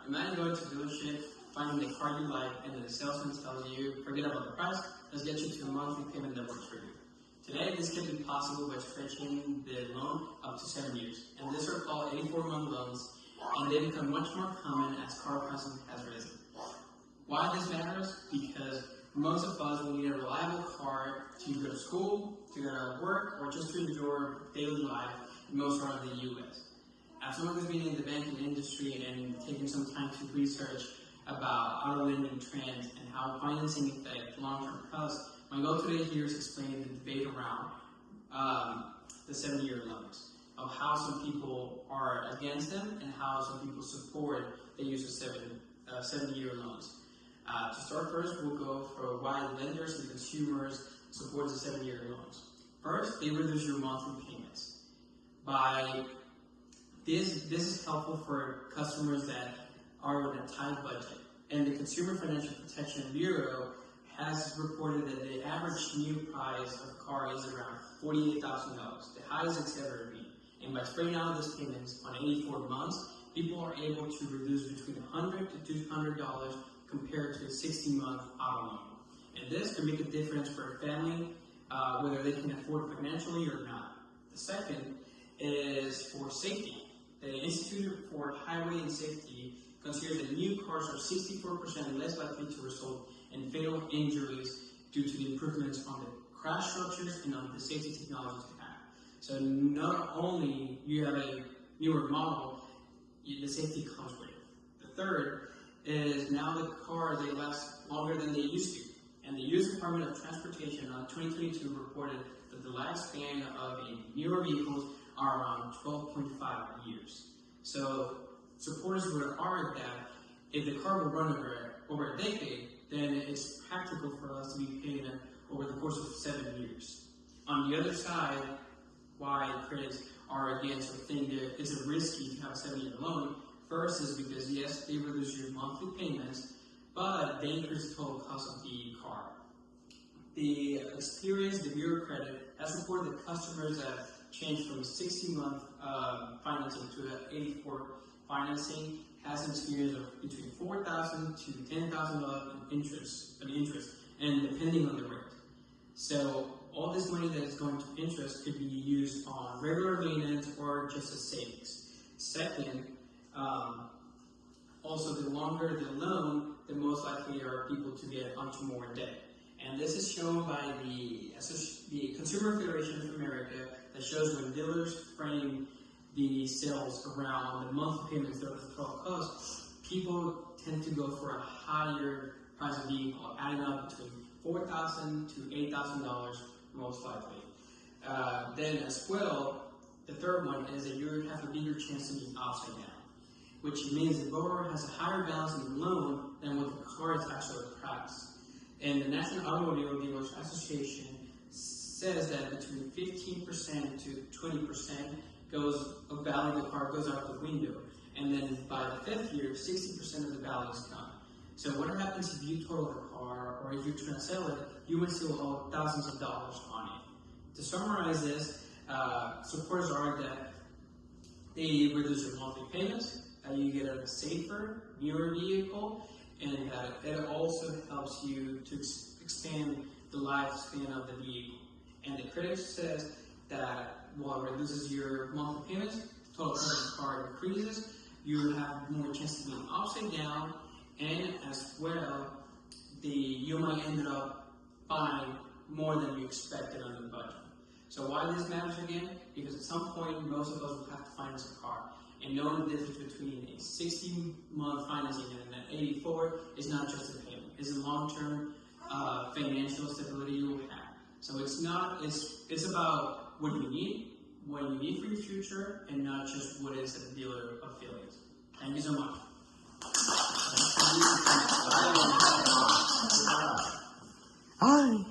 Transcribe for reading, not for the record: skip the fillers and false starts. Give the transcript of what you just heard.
Imagine going to a dealership, finding the car you like, and then the salesman tells you, forget about the price, let's get you to a monthly payment that works for you. Today, this can be possible by stretching the loan up to 7 years. And these are called 84-month loans, and they become much more common as car pricing has risen. Why this matters? Because most of us will need a reliable car to go to school, to go to work, or just to enjoy daily life in most around the U.S. As someone who's been in the banking industry and taking some time to research about auto lending trends and how financing affects long-term costs, my goal today here is explaining the debate around the 7-year loans, of how some people are against them and how some people support the use of 7-year loans. To start first, we'll go for why lenders and consumers support the 7-year loans. First, they reduce your monthly payments. This is helpful for customers that are with a tight budget. And the Consumer Financial Protection Bureau has reported that the average new price of a car is around $48,000, the highest it's ever been. And by spreading out those payments on 84 months, people are able to reduce between $100 to $200 compared to a 60-month auto loan. And this can make a difference for a family, whether they can afford financially or not. The second is for safety. The Institute for Highway and Safety considers that new cars are 64% less likely to result in fatal injuries due to the improvements on the crash structures and on the safety technologies they have. So not only you have a newer model, the safety comes with it. The third is now the cars, they last longer than they used to. And the U.S. Department of Transportation in 2022 reported that the lifespan of newer vehicles are around 12.5 years. So supporters would argue that if the car will run over a decade, then it's practical for us to be paying it over the course of 7 years. On the other side, why critics are against or think that it's risky to have a 7-year loan, first is because yes, they reduce your monthly payments, but they increase the total cost of the car. The experience, the Bureau of Credit, has reported that customers have changed from 60-month financing to an 84 financing has an experience of between $4,000 to $10,000 in interest, and depending on the rate. So all this money that is going to interest could be used on regular maintenance or just as savings. Second, also the longer the loan, the most likely are people to get onto more debt. And this is shown by the Consumer Federation of America that shows when dealers frame the sales around the monthly payments that the total cost, people tend to go for a higher price of vehicle, adding up between $4,000 to $8,000 most likely. Then as well, the third one is that you have a bigger chance to be upside down, which means the borrower has a higher balance in the loan than what the car is actually priced. And the National Automobile Dealers Association says that between 15% to 20% of value of the car goes out the window. And then by the 5th year, 60% of the value is gone. So what happens if you total the car, or if you're trying to sell it, you would still owe thousands of dollars on it. To summarize this, supporters argue that they reduce your monthly payments, that you get a safer, newer vehicle, and that it also helps you to expand the lifespan of the vehicle. And the critic says that while it reduces your monthly payments, the total cost of the car increases, you have more chance to be upside down, and as well, you might end up buying more than you expected on the budget. So why this matters again? Because at some point, most of us will have to finance a car. And knowing the difference between a 60-month financing and an 84 is not just a payment. It's a long-term financial stability you will have. So it's about what you need for your future, and not just what is the dealer affiliate. Thank you so much. Hi.